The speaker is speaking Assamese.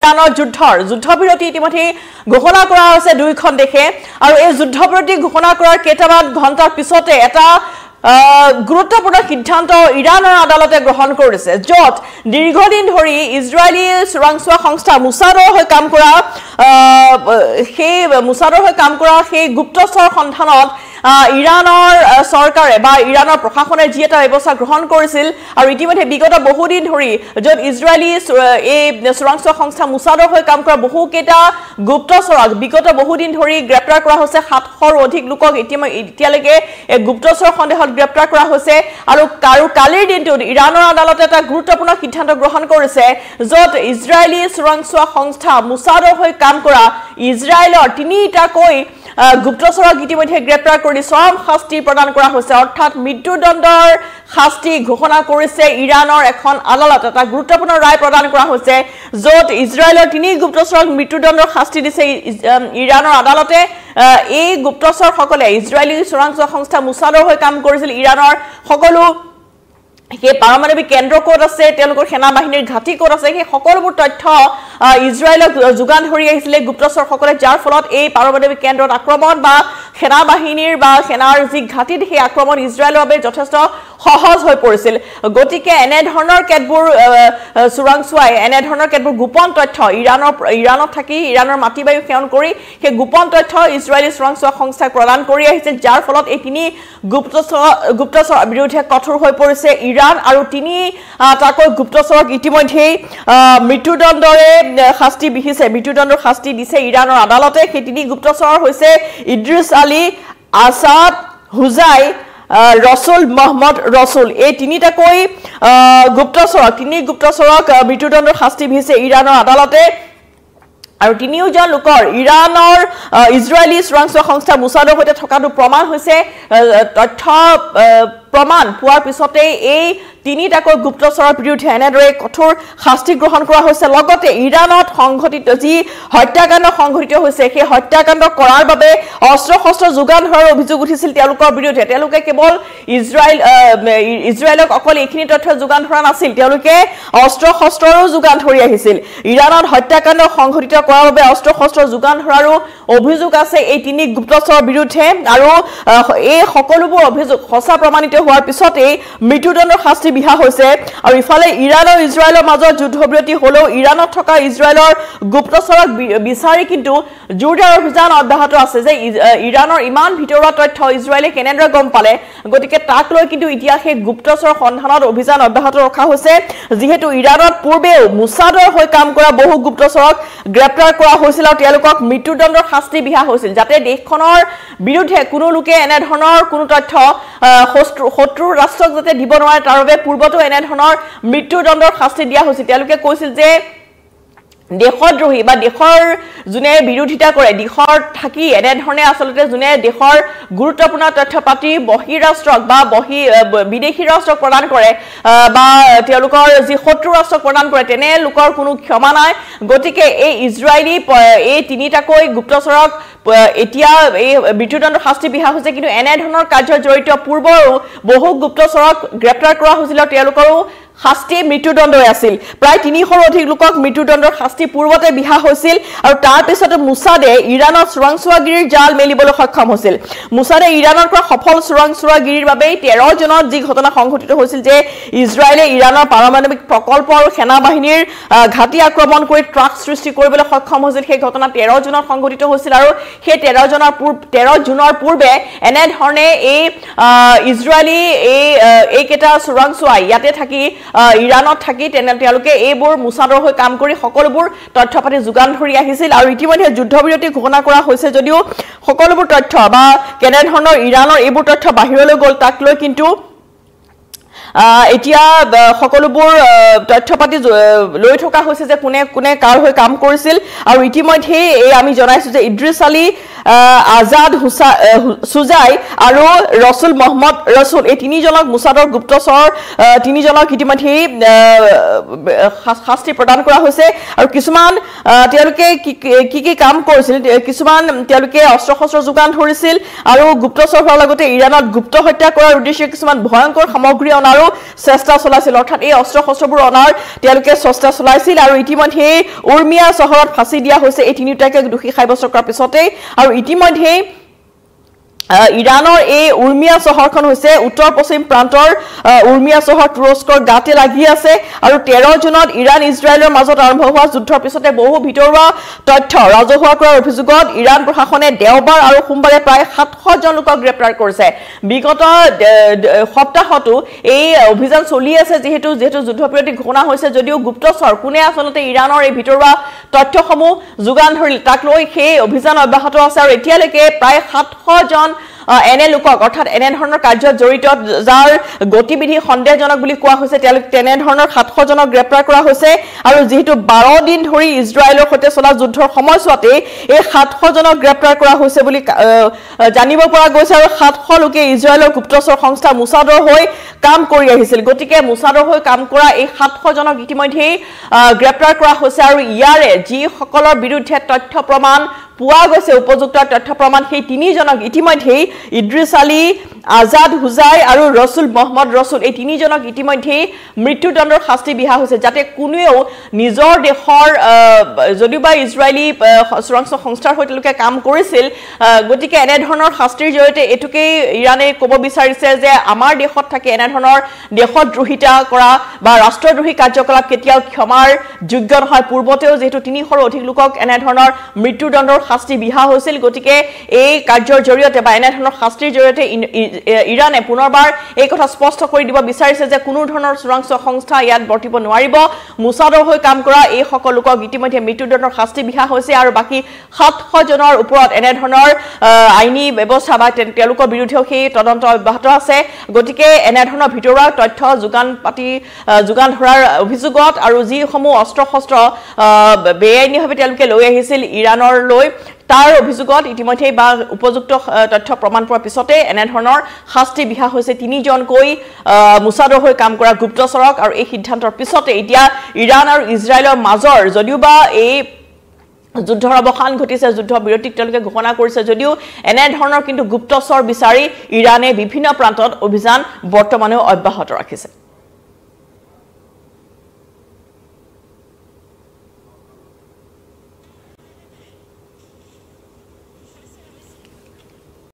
ইৰানৰ যুদ্ধবিৰতি ইতিমধ্যে ঘোষণা কৰা হৈছে দুইখন দেশে আৰু এই যুদ্ধবিৰতি ঘোষণা কৰাৰ কেইটামান ঘণ্টাৰ পিছতে এটা গুৰুত্বপূৰ্ণ সিদ্ধান্ত ইৰানৰ আদালতে গ্ৰহণ কৰিছে য'ত দীৰ্ঘদিন ধৰি ইজৰাইলী চোৰাংচোৱা সংস্থা মোছাদৰ হৈ কাম কৰা সেই গুপ্তচৰ সন্ধানত ইৰানৰ চৰকাৰে বা ইৰানৰ প্ৰশাসনে যি এটা ব্যৱস্থা গ্ৰহণ কৰিছিল আৰু ইতিমধ্যে বিগত বহুদিন ধৰি য'ত ইজৰাইলী এই চোৰাংচোৱা সংস্থা মোছাদৰ হৈ কাম কৰা বহুকেইটা গুপ্তচৰক বিগত বহুদিন ধৰি গ্ৰেপ্তাৰ কৰা হৈছে 700ৰো অধিক লোকক এতিয়ালৈকে এই গুপ্তচৰ সন্দেহত গ্ৰেপ্তাৰ কৰা হৈছে আৰু কালিৰ দিনটোত ইৰানৰ আদালতে এটা গুৰুত্বপূৰ্ণ সিদ্ধান্ত গ্ৰহণ কৰিছে য'ত ইজৰাইলী চোৰাংচোৱা সংস্থা মোছাদৰ হৈ কাম কৰা ইজৰাইলৰ 3টাকৈ গুপ্তচৰক ইতিমধ্যে গ্ৰেপ্তাৰ কৰি চৰম শাস্তি প্ৰদান কৰা হৈছে অৰ্থাৎ মৃত্যুদণ্ডৰ শাস্তি ঘোষণা কৰিছে ইৰানৰ এখন আদালত এটা গুৰুত্বপূৰ্ণ ৰায় প্ৰদান কৰা হৈছে য'ত ইজৰাইলৰ 3 গুপ্তচৰক মৃত্যুদণ্ডৰ শাস্তি দিছে ইৰানৰ আদালতে এই গুপ্তচৰসকলে ইজৰাইলী চোৰাংচোৱা সংস্থা মোছাদৰ হৈ কাম কৰিছিল ইৰানৰ সকলো সেই পাৰমাণৱিক কেন্দ্ৰ ক'ত আছে তেওঁলোকৰ সেনা বাহিনীৰ ঘাটি ক'ত আছে সেই সকলোবোৰ তথ্য ইজৰাইলক যোগান ধৰি আহিছিলে গুপ্তচৰসকলে যাৰ ফলত এই পাৰমাণৱিক কেন্দ্ৰত আক্ৰমণ বা সেনা বাহিনীৰ বা সেনাৰ যি ঘাটিত সেই আক্ৰমণ ইজৰাইলৰ বাবে যথেষ্ট সহজ হৈ পৰিছিল গতিকে এনে ধৰণৰ কেতবোৰ চোৰাংচোৱাই এনে ধৰণৰ কেতবোৰ গোপন তথ্য ইৰানত থাকি ইৰানৰ মাটিবায়ু সেৱন কৰি সেই গোপন তথ্য ইজৰাইলী চোৰাংচোৱা সংস্থাক প্ৰদান কৰি আহিছে যাৰ ফলত এই 3 গুপ্তচৰ বিৰুদ্ধে কঠোৰ হৈ পৰিছে ইৰাণ আৰু 3টাকৈ গুপ্তচৰক ইতিমধ্যে মৃত্যুদণ্ডৰে শাস্তি বিহিছে মৃত্যুদণ্ডৰ শাস্তি দিছে ইৰানৰ আদালতে সেই 3 গুপ্তচৰৰ হৈছে ইদ্ৰিছ আলী আসাদ হুজাই ৰসুল মহম্মদ ৰসুল এই 3টাকৈ গুপ্তচৰক মৃত্যুদণ্ডৰ শাস্তি বিহিছে ইৰানৰ আদালতে আৰু 3জন লোকৰ ইৰানৰ ইজৰাইলী চোৰাংচোৱা সংস্থা মোছাদৰ সৈতে থকাটো প্ৰমাণ হৈছে তথ্য প্ৰমাণ পোৱাৰ পিছতে এই 3টাকৈ গুপ্তচৰৰ বিৰুদ্ধে এনেদৰে কঠোৰ শাস্তি গ্ৰহণ কৰা হৈছে লগতে ইৰানত সংঘটিত যি হত্যাকাণ্ড সংঘটিত হৈছে সেই হত্যাকাণ্ড কৰাৰ বাবে অস্ত্ৰ-শস্ত্ৰ যোগান ধৰাৰ অভিযোগ উঠিছিল তেওঁলোকৰ বিৰুদ্ধে তেওঁলোকে কেৱল ইজৰাইলক অকল এইখিনি তথ্য যোগান ধৰা নাছিল তেওঁলোকে অস্ত্ৰ-শস্ত্ৰৰো যোগান ধৰি আহিছিল ইৰানত হত্যাকাণ্ড সংঘটিত কৰাৰ বাবে অস্ত্ৰ-শস্ত্ৰ যোগান ধৰাৰো অভিযোগ আছে এই 3 গুপ্তচৰৰ বিৰুদ্ধে আৰু এই সকলোবোৰ অভিযোগ সঁচা প্ৰমাণিত হোৱাৰ পিছতে মৃত্যুদণ্ডৰ শাস্তি বিহা হৈছে আৰু ইফালে ইৰাণ আৰু ইজৰাইলৰ মাজত যুদ্ধবিৰতি হলেও ইৰাণত থকা ইজৰাইলৰ গুপ্তচৰক বিচাৰি কিন্তু জোৰদাৰ অভিযান অব্যাহত আছে যে ইৰাণৰ ইমান ভিতৰুৱা তথ্য ইজৰাইলে কেনেদৰে গম পালে গতিকে তাক লৈ কিন্তু এতিয়া সেই গুপ্তচৰ সন্ধানত অভিযান অব্যাহত ৰখা হৈছে যিহেতু ইৰাণত পূৰ্বেও মোছাদৰ হৈ কাম কৰা বহু গুপ্তচৰক গ্ৰেপ্তাৰ কৰা হৈছিল আৰু তেওঁলোকক মৃত্যুদণ্ডৰ শাস্তি বিহা হৈছিল যাতে দেশখনৰ বিৰুদ্ধে কোনো লোকে এনে ধৰণৰ কোনো তথ্য শত্ৰু ৰাষ্ট্ৰক যাতে দিব নোৱাৰে তাৰ বাবে পূৰ্বতো এনে ধৰণৰ মৃত্যুদণ্ডৰ শাস্তি দিয়া হৈছিল তেওঁলোকে কৈছিল যে দেশদ্ৰোহী বা দেশৰ জুনে বিৰোধিতা কৰে দেশৰ থাকি এনে ধৰণে আসলতে জুনে দেশৰ গুৰুত্বপূৰ্ণ তথ্য পাতি বহিৰাষ্ট্ৰক বা বিদেশী ৰাষ্ট্ৰক প্ৰদান কৰে বা তেওঁলোকৰ যি শত্ৰু ৰাষ্ট্ৰক প্ৰদান কৰে তেনে লোকৰ কোনো ক্ষমা নাই গতিকে এই ইজৰাইলী এই 3টাকৈ গুপ্তচৰক এতিয়া এই মৃত্যুদণ্ডৰ শাস্তি বিহা হৈছে কিন্তু এনে ধৰণৰ কাৰ্যত জড়িত পূৰ্বৰো বহু গুপ্তচৰক গ্ৰেপ্তাৰ কৰা হৈছিল তেওঁলোকৰো শাস্তি মৃত্যুদণ্ডই আছিল প্ৰায় 300ৰো অধিক লোকক মৃত্যুদণ্ডৰ শাস্তি পূৰ্বতে বিহা হৈছিল আৰু তাৰ পিছতে মোছাদে ইৰাণত চোৰাংচোৱাগিৰিৰ জাল মেলিবলৈ সক্ষম হৈছিল মোছাদে ইৰাণৰ পৰা সফল চোৰাংচোৱাগিৰিৰ বাবে 13 জনত যি ঘটনা সংঘটিত হৈছিল যে ইজৰাইলে ইৰাণৰ পাৰমাণৱিক প্ৰকল্প আৰু সেনা বাহিনীৰ ঘাটি আক্ৰমণ কৰি ট্ৰাক সৃষ্টি কৰিবলৈ সক্ষম হৈছিল সেই ঘটনা 13 জনত সংঘটিত হৈছিল আৰু সেই 13 জুনৰ পূৰ্বে এনে ধৰণে এই ইজৰাইলী এই কেটা চোৰাংচোৱা ইয়াতে থাকি ইৰাণত থাকি তেওঁলোকে এইবোৰ মোছাদৰ হৈ কাম কৰি সকলোবোৰ তথ্য পাতি যোগান ধৰি আহিছিল আৰু ইতিমধ্যে যুদ্ধবিৰতি ঘোষণা কৰা হৈছে যদিও সকলোবোৰ তথ্য বা কেনে ধৰণৰ ইৰাণৰ এইবোৰ তথ্য বাহিৰলৈ গ'ল তাক লৈ কিন্তু এতিয়া সকলোবোৰ তথ্য পাতি লৈ থকা হৈছে যে কোনে কাৰ হৈ কাম কৰিছিল আৰু ইতিমধ্যে এই আমি জনাইছো যে ইদ্ৰিছ আলী আজাদ সুজাই আৰু ৰসুল মহম্মদ ৰসুল এই 3জনক মোছাদৰ গুপ্তচৰ 3জনক ইতিমধ্যে শাস্তি প্ৰদান কৰা হৈছে আৰু কিছুমান তেওঁলোকে কি কাম কৰিছিল কিছুমান তেওঁলোকে অস্ত্ৰ-শস্ত্ৰ যোগান ধৰিছিল আৰু গুপ্তচৰ হোৱাৰ লগতে ইৰাণত গুপ্ত হত্যা কৰাৰ উদ্দেশ্যে কিছুমান ভয়ংকৰ সামগ্ৰী অনাৰো অনাৰো চেষ্টা চলাইছিল অৰ্থাৎ এই অস্ত্ৰ শস্ত্ৰবোৰ অনাৰ তেওঁলোকে চেষ্টা চলাইছিল আৰু ইতিমধ্যে উৰ্মিয়া চহৰত ফাঁচি দিয়া হৈছে এই তিনিটাকে দোষী সাব্যস্ত কৰাৰ পিছতে আৰু ইতিমধ্যে ইৰানৰ এই উৰ্মিয়া চহৰখন হৈছে উত্তৰ পশ্চিম প্ৰান্তৰ উৰ্মিয়া চহৰ তুৰস্কৰ গাতে লাগি আছে আৰু 13 জুনত ইৰাণ ইজৰাইলৰ মাজত আৰম্ভ হোৱা যুদ্ধৰ পিছতে বহু ভিতৰুৱা তথ্য ৰাজহুৱা কৰাৰ অভিযোগত ইৰাণ প্ৰশাসনে দেওবাৰ আৰু সোমবাৰে প্ৰায় 700 জন লোকক গ্ৰেপ্তাৰ কৰিছে বিগত সপ্তাহতো এই অভিযান চলি আছে যেহেতু যুদ্ধবিৰতি ঘোষণা হৈছে যদিও গুপ্তচৰ কোনে আচলতে ইৰাণৰ এই ভিতৰুৱা তথ্যসমূহ যোগান ধৰিল তাক লৈ সেই অভিযান অব্যাহত আছে আৰু এতিয়ালৈকে প্ৰায় 700 জন এনে লোকক অৰ্থাৎ এনে ধৰণৰ কাৰ্যত জড়িত যাৰ গতিবিধি সন্দেহজনক বুলি কোৱা হৈছে তেনে ধৰণৰ 700 জনক গ্ৰেপ্তাৰ কৰা হৈছে আৰু যেহেতু 12 দিন ধৰি ইজৰাইলৰ সৈতে চলা যুদ্ধৰ সময়ছোৱাতে এই 700 জনক গ্ৰেপ্তাৰ কৰা হৈছে বুলি জানিব পৰা গৈছে আৰু 700 লোকে ইজৰাইলৰ গুপ্তচৰ সংস্থা মোছাদৰ হৈ কাম কৰি আহিছিল গতিকে মোছাদৰ হৈ কাম কৰা এই 700 জনক ইতিমধ্যে গ্ৰেপ্তাৰ কৰা হৈছে আৰু ইয়াৰে যি সকলৰ বিৰুদ্ধে তথ্য প্ৰমাণ পোৱা গৈছে উপযুক্ত তথ্য প্ৰমাণ সেই তিনিজনক ইতিমধ্যে ইদ্ৰিছ আলী আজাদ হুজাই আৰু ৰসুল মোহাম্মদ ৰসুল এই তিনিজনক ইতিমধ্যে মৃত্যুদণ্ডৰ শাস্তি বিহা হৈছে যাতে কোনেও নিজৰ দেশৰ যদিবা ইজৰাইলী চোৰাংচোৱা সংস্থাৰ সৈতে লোকে কাম কৰিছিল গতিকে এনে ধৰণৰ শাস্তিৰ জৰিয়তে এটুকেই ইৰাণে ক'ব বিচাৰিছে যে আমাৰ দেশত থাকে এনে ধৰণৰ দেশদ্ৰোহিতা কৰা বা ৰাষ্ট্ৰদ্ৰোহী কাৰ্যকলাপ কেতিয়াও ক্ষমাৰ যোগ্য নহয় পূৰ্বতেও যেহেতু 300ৰো অধিক লোকক এনে ধৰণৰ মৃত্যুদণ্ডৰ শাস্তি বিহা হৈছিল গতিকে এই কাৰ্যৰ জৰিয়তে বা এনে ধৰণৰ শাস্তিৰ জৰিয়তে ইৰাণে পুনৰবাৰ এই কথা স্পষ্ট কৰি দিব বিচাৰিছে যে কোনো ধৰণৰ চোৰাংচোৱা সংস্থা ইয়াত বৰ্তিব নোৱাৰিব মোছাদৰ হৈ কাম কৰা এই সকল লোকক ইতিমধ্যে মৃত্যুদণ্ডৰ শাস্তি বিহা হৈছে আৰু বাকি 700 জনৰ ওপৰত এনে ধৰণৰ আইনী ব্যৱস্থা বা তেওঁলোকৰ বিৰুদ্ধেও সেই তদন্ত অব্যাহত আছে গতিকে এনে ধৰণৰ ভিতৰুৱা তথ্য যোগান ধৰাৰ অভিযোগত আৰু যিসমূহ অস্ত্ৰ শস্ত্ৰ বেআইনীভাৱে তেওঁলোকে লৈ আহিছিল ইৰাণৰ লৈ তাৰ অভিযোগত ইতিমধ্যে বা উপযুক্ত তথ্য প্ৰমাণ পোৱাৰ পিছতে এনে ধৰণৰ শাস্তি বিহা হৈছে তিনিজনকৈ মোছাদৰ হৈ কাম কৰা গুপ্তচৰক আৰু এই সিদ্ধান্তৰ পিছতে এতিয়া ইৰাণ আৰু ইজৰাইলৰ মাজৰ যদিওবা এই যুদ্ধৰ অৱসান ঘটিছে যুদ্ধ বিৰতিক তেওঁলোকে ঘোষণা কৰিছে যদিও এনে ধৰণৰ কিন্তু গুপ্তচৰ বিচাৰি ইৰাণে বিভিন্ন প্ৰান্তত অভিযান বৰ্তমানেও অব্যাহত ৰাখিছে